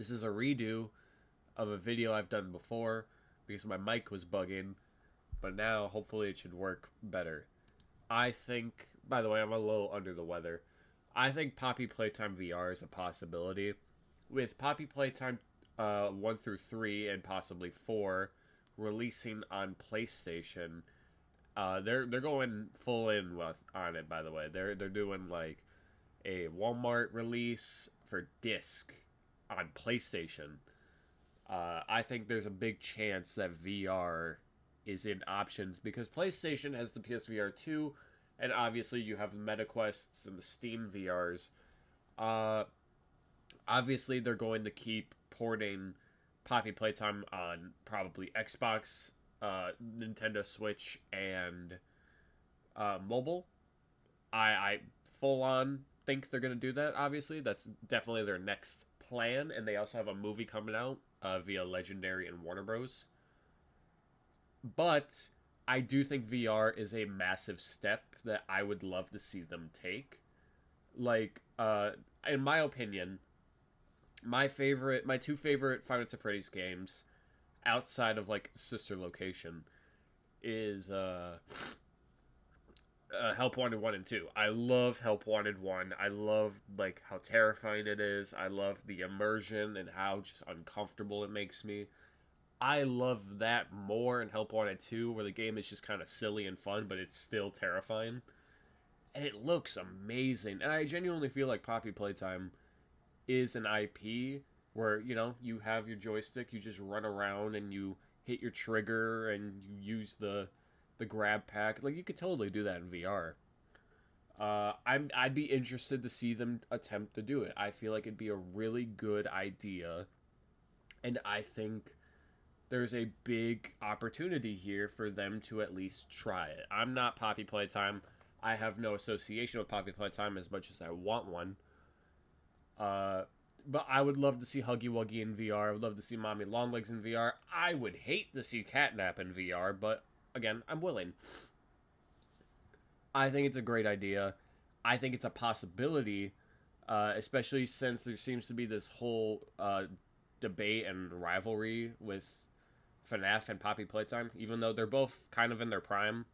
This is a redo of a video I've done before because my mic was bugging, but now hopefully it should work better. I think, by the way, I'm a little under the weather. I think Poppy Playtime VR is a possibility. With Poppy Playtime 1 through 3 and possibly 4 releasing on PlayStation, they're going full in on it, by the way. They're doing like a Walmart release for disc on PlayStation. I think there's a big chance that VR is in options because PlayStation has the PSVR 2, and obviously you have the MetaQuests and the Steam VRs. Uh, Obviously, they're going to keep porting Poppy Playtime on probably Xbox, Nintendo Switch, and mobile. I full on think they're going to do that, obviously. That's definitely their next plan, and they also have a movie coming out via Legendary and Warner Bros. But I do think VR is a massive step that I would love to see them take. Like, in my opinion, my two favorite Five Nights at Freddy's games, outside of like Sister Location, is Help Wanted 1 and 2. I love Help Wanted 1. I love like how terrifying it is. I love the immersion and how just uncomfortable it makes me. I love that more in Help Wanted 2, where the game is just kind of silly and fun, but it's still terrifying. And it looks amazing. And I genuinely feel like Poppy Playtime is an IP where, you have your joystick, you just run around and you hit your trigger and you use the grab pack. Like, you could totally do that in VR. I'd be interested to see them attempt to do it. I feel like it'd be a really good idea, and I think there's a big opportunity here for them to at least try it. I'm not Poppy Playtime. I have no association with Poppy Playtime as much as I want one. But I would love to see Huggy Wuggy in VR. I would love to see Mommy Longlegs in VR. I would hate to see Catnap in VR, but again, I'm willing. I think it's a great idea. I think it's a possibility, especially since there seems to be this whole debate and rivalry with FNAF and Poppy Playtime, even though they're both kind of in their prime.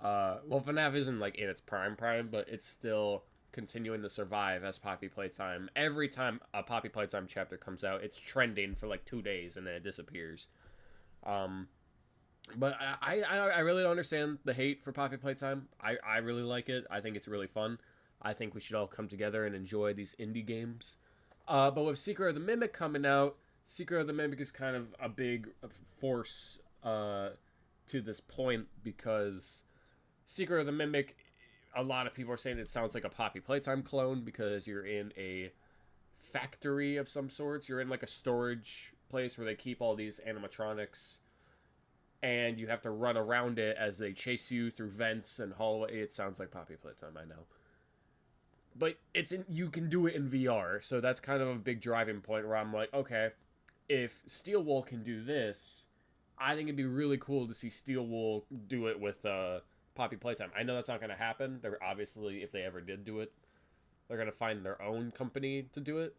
Well, FNAF isn't like in its prime, but it's still continuing to survive as Poppy Playtime. Every time a Poppy Playtime chapter comes out, it's trending for like 2 days and then it disappears. But I really don't understand the hate for Poppy Playtime. I really like it. I think it's really fun. I think we should all come together and enjoy these indie games. But with Secret of the Mimic coming out, Secret of the Mimic is kind of a big force to this point because Secret of the Mimic, a lot of people are saying it sounds like a Poppy Playtime clone because you're in a factory of some sorts. You're in like a storage place where they keep all these animatronics, and you have to run around it as they chase you through vents and hallway. It sounds like Poppy Playtime, I know. But you can do it in VR, so that's kind of a big driving point where I'm like, okay, if Steel Wool can do this, I think it'd be really cool to see Steel Wool do it with Poppy Playtime. I know that's not going to happen. They're obviously, if they ever did do it, they're going to find their own company to do it.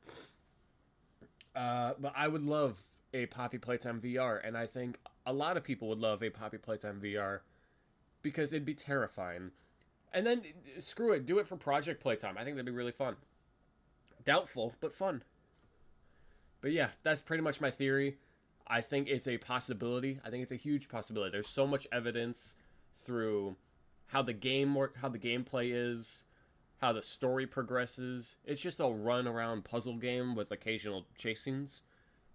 But I would love a Poppy Playtime VR, and I think a lot of people would love a Poppy Playtime VR because it'd be terrifying. And then, screw it, do it for Project Playtime. I think that'd be really fun. Doubtful, but fun. But yeah, that's pretty much my theory. I think it's a possibility. I think it's a huge possibility. There's so much evidence through how the gameplay is, how the story progresses. It's just a run around puzzle game with occasional chase scenes.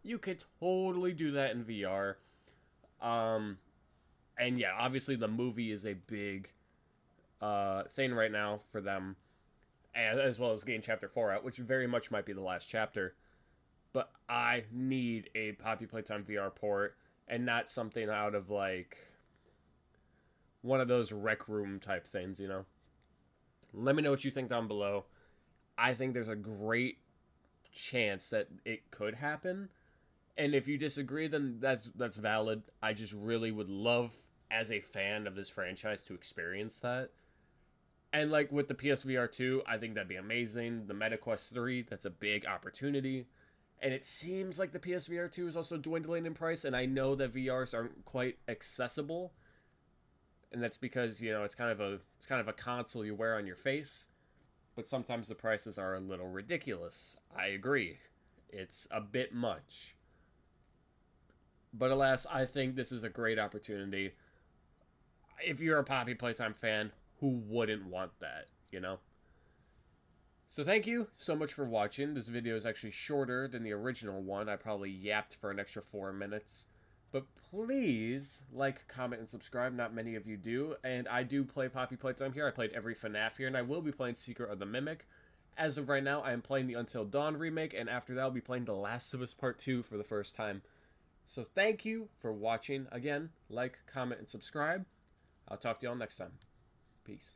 You could totally do that in VR. And yeah, obviously the movie is a big thing right now for them, as well as getting Chapter 4 out, which very much might be the last chapter. But I need a Poppy Playtime VR port, and not something out of like one of those rec room type things, Let me know what you think down below. I think there's a great chance that it could happen. And if you disagree, then that's valid. I just really would love, as a fan of this franchise, to experience that. And like with the PSVR 2, I think that'd be amazing. The MetaQuest 3, that's a big opportunity. And it seems like the PSVR 2 is also dwindling in price, and I know that VRs aren't quite accessible, and that's because it's kind of a console you wear on your face, but sometimes the prices are a little ridiculous. I agree, it's a bit much, but alas, I think this is a great opportunity. If you're a Poppy Playtime fan, who wouldn't want that, you know? So thank you so much for watching. This video is actually shorter than the original one. I probably yapped for an extra 4 minutes. But please like, comment, and subscribe. Not many of you do. And I do play Poppy Playtime here. I played every FNAF here, and I will be playing Secret of the Mimic. As of right now, I am playing the Until Dawn remake, and after that, I'll be playing The Last of Us Part 2 for the first time. So thank you for watching. Again, like, comment, and subscribe. I'll talk to y'all next time. Peace.